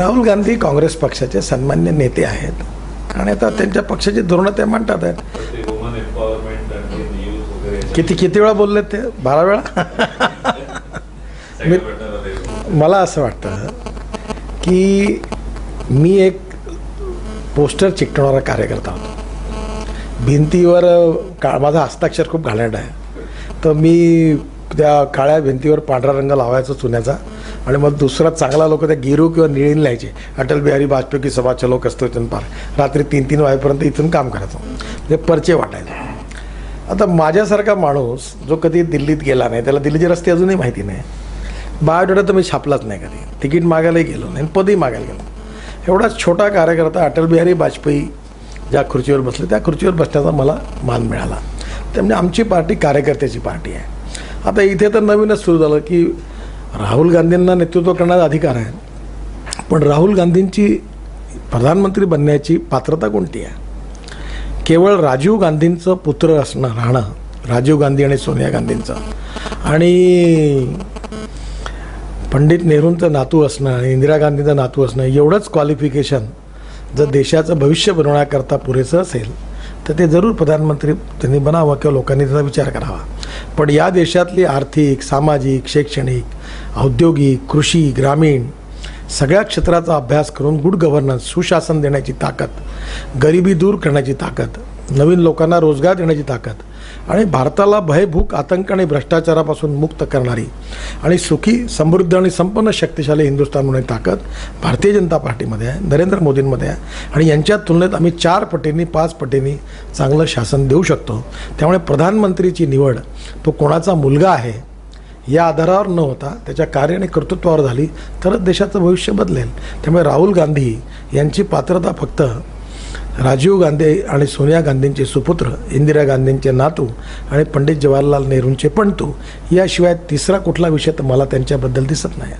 राहुल गांधी काँग्रेस पक्षाचे सन्मान्य नेते आहेत आणि आता त्यांच्या पक्षाची धोरणं ते मांडतात आहेत. किती वेळा बोलले ते? 12 वेळा. मला असं वाटतं की मी एक पोस्टर चिकटवणारा कार्यकर्ता होतो. भिंतीवर माझा हस्ताक्षर खूप घाणेरडा आहे, तर मी त्या काळ्या भिंतीवर पांढरा रंग लावायचा चुन्याचा आणि मग दुसरा चांगला लोक त्या गिरू किंवा निळीन लिहायचे, अटल बिहारी वाजपेयी की सभा चलो कसतो इथून पार. रात्री 3-3 वाजेपर्यंत इथून काम करायचं, म्हणजे पर्चे वाटायचे. आता माझ्यासारखा माणूस जो कधी दिल्लीत गेला नाही, त्याला दिल्लीचे रस्ते अजूनही माहिती नाही, बायोडाटा तर मी छापलाच नाही कधी, तिकीट मागायलाही गेलो नाही, पदही मागायला गेलो. एवढा छोटा कार्यकर्ता अटल बिहारी वाजपेयी ज्या खुर्चीवर बसले त्या खुर्चीवर बसण्याचा मला मान मिळाला. त्यामुळे आमची पार्टी कार्यकर्त्याची पार्टी आहे. आता इथे तर नवीनच सुरू झालं की राहुल गांधींना नेतृत्व करण्याचा अधिकार आहे, पण राहुल गांधींची प्रधानमंत्री बनण्याची पात्रता कोणती आहे? केवळ राजीव गांधींचं पुत्र राहणं, राजीव गांधी आणि सोनिया गांधींचं, आणि पंडित नेहरूंचं नातू असणं आणि इंदिरा गांधींचं नातू असणं, एवढंच क्वालिफिकेशन जर देशाचं भविष्य बनवण्याकरता पुरेसं असेल तर ते जरूर प्रधानमंत्री त्यांनी बनावं किंवा लोकांनी त्याचा विचार करावा. पण या देशातली आर्थिक, सामाजिक, शैक्षणिक, औद्योगिक, कृषी, ग्रामीण सगळ्या क्षेत्राचा अभ्यास करून गुड गव्हर्नन्स, सुशासन देण्याची ताकद, गरिबी दूर करण्याची ताकद, नवीन लोकांना रोजगार देण्याची ताकद आणि भारताला भयभूक, आतंक आणि भ्रष्टाचारापासून मुक्त करणारी आणि सुखी, समृद्ध आणि संपन्न शक्तिशाली हिंदुस्थान होण्याची ताकद भारतीय जनता पार्टीमध्ये आहे, नरेंद्र मोदींमध्ये आहे. आणि यांच्या तुलनेत आम्ही 4 पटींनी 5 पटींनी चांगलं शासन देऊ शकतो. त्यामुळे प्रधानमंत्रीची निवड तो कोणाचा मुलगा आहे या आधारावर न होता त्याच्या कार्य आणि कर्तृत्वावर झाली तरच देशाचं भविष्य बदलेल. त्यामुळे राहुल गांधी यांची पात्रता फक्त राजीव गांधी आणि सोनिया गांधींचे सुपुत्र, इंदिरा गांधींचे नातू आणि पंडित जवाहरलाल नेहरूंचे पणतू, याशिवाय तिसरा कुठला विषय तर मला त्यांच्याबद्दल दिसत नाही.